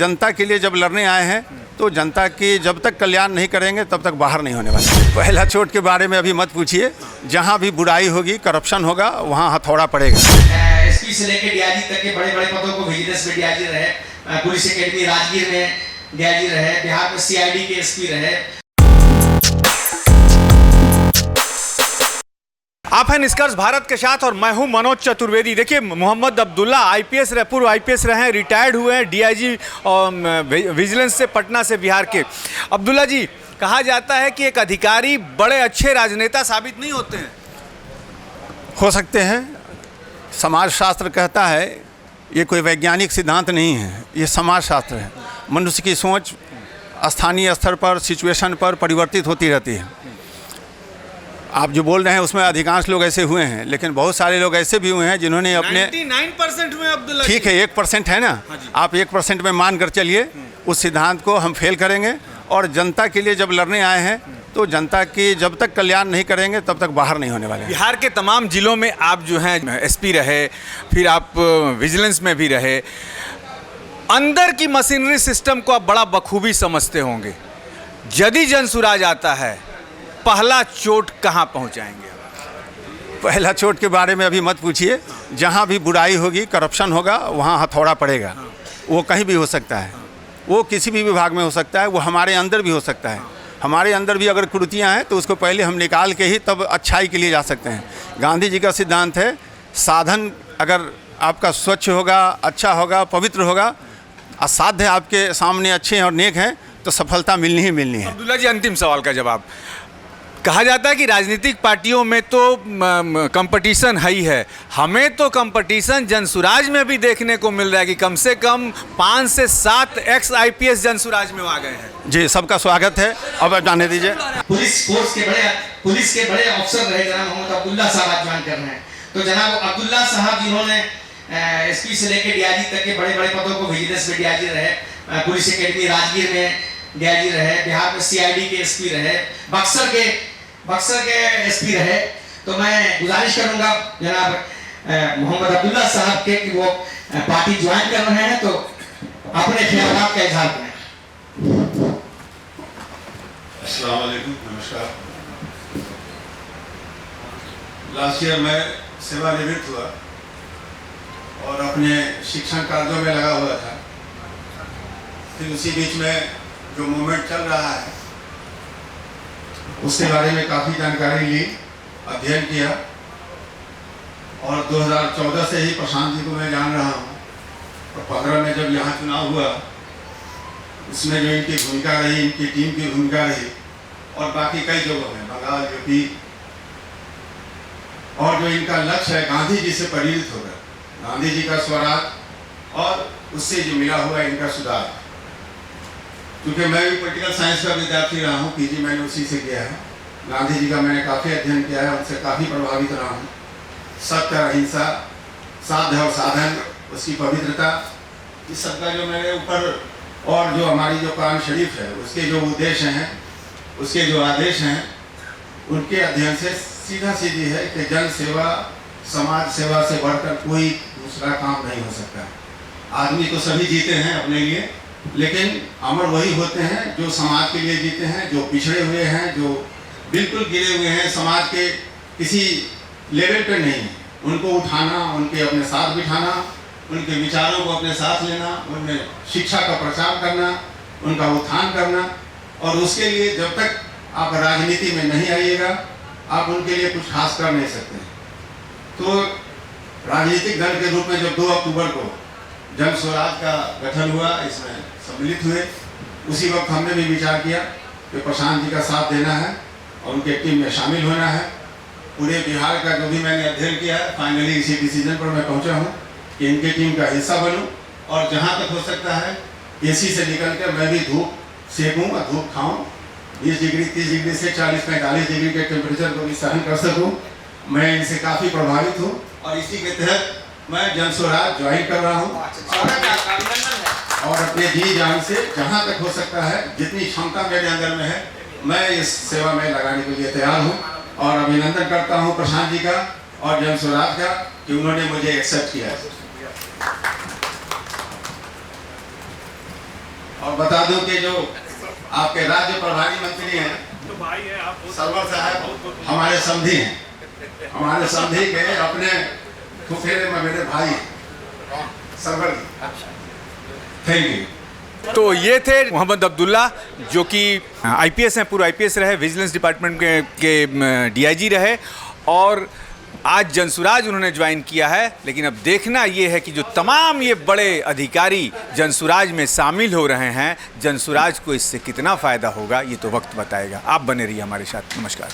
जनता के लिए जब लड़ने आए हैं तो जनता की जब तक कल्याण नहीं करेंगे तब तक बाहर नहीं होने वाले। पहला चोट के बारे में अभी मत पूछिए, जहाँ भी बुराई होगी, करप्शन होगा, वहाँ हथौड़ा पड़ेगा। एसपी से लेकर डीआईजी तक के बड़े बड़े पदों को विजिलेंस में डीआईजी रहे, पुलिस एकेडमी राजगीर में डीआईजी रहे, बिहार में सीआईडी के एसपी रहे। आप हैं निष्कर्ष भारत के साथ और मैं हूं मनोज चतुर्वेदी। देखिए, मोहम्मद अब्दुल्ला आईपीएस रहे, पूर्व आईपीएस रहे हैं, रिटायर्ड हुए हैं डीआईजी विजिलेंस से, पटना से, बिहार के। अब्दुल्ला जी, कहा जाता है कि एक अधिकारी बड़े अच्छे राजनेता साबित नहीं होते हैं। हो सकते हैं, समाज शास्त्र कहता है, ये कोई वैज्ञानिक सिद्धांत नहीं है, ये समाज शास्त्र है। मनुष्य की सोच स्थानीय स्तर पर, सिचुएशन पर परिवर्तित होती रहती है। आप जो बोल रहे हैं उसमें अधिकांश लोग ऐसे हुए हैं, लेकिन बहुत सारे लोग ऐसे भी हुए हैं जिन्होंने अपने 99% हुए अब्दुल्ला। ठीक है, 1% है ना, आप 1% में मान कर चलिए, उस सिद्धांत को हम फेल करेंगे। और जनता के लिए जब लड़ने आए हैं तो जनता की जब तक कल्याण नहीं करेंगे तब तक बाहर नहीं होने वाले। बिहार के तमाम जिलों में आप जो हैं एसपी रहे, फिर आप विजिलेंस में भी रहे, अंदर की मशीनरी सिस्टम को आप बड़ा बखूबी समझते होंगे। यदि जनसुराज आता है, पहला चोट कहाँ पहुँचाएंगे? पहला चोट के बारे में अभी मत पूछिए, जहाँ भी बुराई होगी, करप्शन होगा, वहाँ हथौड़ा पड़ेगा। वो कहीं भी हो सकता है, वो किसी भी विभाग में हो सकता है, वो हमारे अंदर भी हो सकता है। हमारे अंदर भी अगर कुरीतियाँ हैं तो उसको पहले हम निकाल के ही तब अच्छाई के लिए जा सकते हैं। गांधी जी का सिद्धांत है, साधन अगर आपका स्वच्छ होगा, अच्छा होगा, पवित्र होगा, असाध्य आपके सामने अच्छे हैं और नेक हैं, तो सफलता मिलनी ही मिलनी है। अब्दुल्ला जी, अंतिम सवाल का जवाब। कहा जाता है कि राजनीतिक पार्टियों में तो कंपटीशन है ही है, हमें तो कंपटीशन जनसुराज में भी देखने को मिल रहा है कि कम से कम 5 से 7 एक्स आईपीएस जनसुराज में आ गए हैं। जी, सबका स्वागत है। अब जाने दीजिए। पुलिस के बड़े अफसर रहे जनाब मोहम्मद अब्दुल्ला साहब आज ज्वाइन कर रहे हैं। तो जनाब अब्दुल्ला साहब जिन्होंने एसपी से लेकर डीआईजी तक के बड़े बड़े पदों को विजिलेंस में डीआईजी रहे, पुलिस एकेडमी राजगीर में डीआईजी रहे, बिहार में सीआईडी के एसपी रहे, बक्सर के एसपी रहे। तो मैं गुजारिश करूंगा जनाब मोहम्मद अब्दुल्ला साहब के कि वो पार्टी ज्वाइन कर रहे हैं तो अपने ख्यालात का इजहार करें। अस्सलाम वालेकुम, नमस्कार। लास्ट ईयर मैं सेवानिवृत्त हुआ और अपने शिक्षण कार्यों में लगा हुआ था। फिर उसी बीच में जो मूवमेंट चल रहा है उसके बारे में काफ़ी जानकारी ली, अध्ययन किया, और 2014 से ही प्रशांत जी को मैं जान रहा हूँ। और 15 में जब यहाँ चुनाव हुआ, उसमें जो इनकी भूमिका रही, इनकी टीम की भूमिका रही, और बाकी कई जगहों में बंगाल, यूपी, और जो इनका लक्ष्य है गांधी जी से प्रेरित होकर, गांधी जी का स्वराज और उससे जो मिला हुआ इनका सुधार। क्योंकि मैं भी पॉलिटिकल साइंस का विद्यार्थी रहा हूँ, पीजी मैंने उसी से किया है। गांधी जी का मैंने काफ़ी अध्ययन किया है, उनसे काफ़ी प्रभावित रहा हूँ। सत्य, अहिंसा, साध्य और साधन, उसकी पवित्रता, इस सब का जो मेरे ऊपर, और जो हमारी जो कुरान शरीफ है उसके जो उद्देश्य हैं, उसके जो आदेश हैं, उनके अध्ययन से सीधा सीधी है कि जन सेवा, समाज सेवा से बढ़कर कोई दूसरा काम नहीं हो सकता। आदमी तो सभी जीते हैं अपने लिए, लेकिन अमर वही होते हैं जो समाज के लिए जीते हैं, जो पिछड़े हुए हैं, जो बिल्कुल गिरे हुए हैं, समाज के किसी लेवल पे नहीं है। उनको उठाना, उनके अपने साथ बिठाना, उनके विचारों को अपने साथ लेना, उनमें शिक्षा का प्रचार करना, उनका उत्थान करना। और उसके लिए जब तक आप राजनीति में नहीं आइएगा, आप उनके लिए कुछ खास कर नहीं सकते। तो राजनीतिक दल के रूप में जब 2 अक्टूबर को जन स्वराज का गठन हुआ, इसमें सम्मिलित हुए, उसी वक्त हमने भी विचार किया कि प्रशांत जी का साथ देना है और उनके टीम में शामिल होना है। पूरे बिहार का जो भी मैंने अध्ययन किया है, फाइनली इसी डिसीजन पर मैं पहुंचा हूं कि इनके टीम का हिस्सा बनूं, और जहां तक हो सकता है एसी से निकल कर मैं भी धूप सेकूं और धूप खाऊं, 20 डिग्री 30 डिग्री से 40-45 डिग्री के टेम्परेचर को भी सहन कर सकूं। मैं इनसे काफ़ी प्रभावित हूँ और इसी के तहत मैं जन स्वराज ज्वाइन कर रहा हूँ, और अपने जी जान से जहाँ तक हो सकता है, जितनी क्षमता मेरे अंदर में है, मैं इस सेवा में लगाने के लिए तैयार हूँ। और अभिनंदन करता हूँ प्रशांत जी का और जन स्वराज का कि उन्होंने मुझे एक्सेप्ट किया है। और बता दूं कि जो आपके राज्य प्रभारी मंत्री हैं सरवर साहब हमारे समधी हैं, हमारे समधी के अपने फुफेरे में मेरे भाई हैं सरवर जी। Thank you. तो ये थे मोहम्मद अब्दुल्ला, जो कि आईपीएस हैं, पूर्व आईपीएस रहे, विजिलेंस डिपार्टमेंट के डीआईजी रहे, और आज जनसुराज उन्होंने ज्वाइन किया है। लेकिन अब देखना ये है कि जो तमाम ये बड़े अधिकारी जनसुराज में शामिल हो रहे हैं, जनसुराज को इससे कितना फ़ायदा होगा, ये तो वक्त बताएगा। आप बने रहिए हमारे साथ। नमस्कार।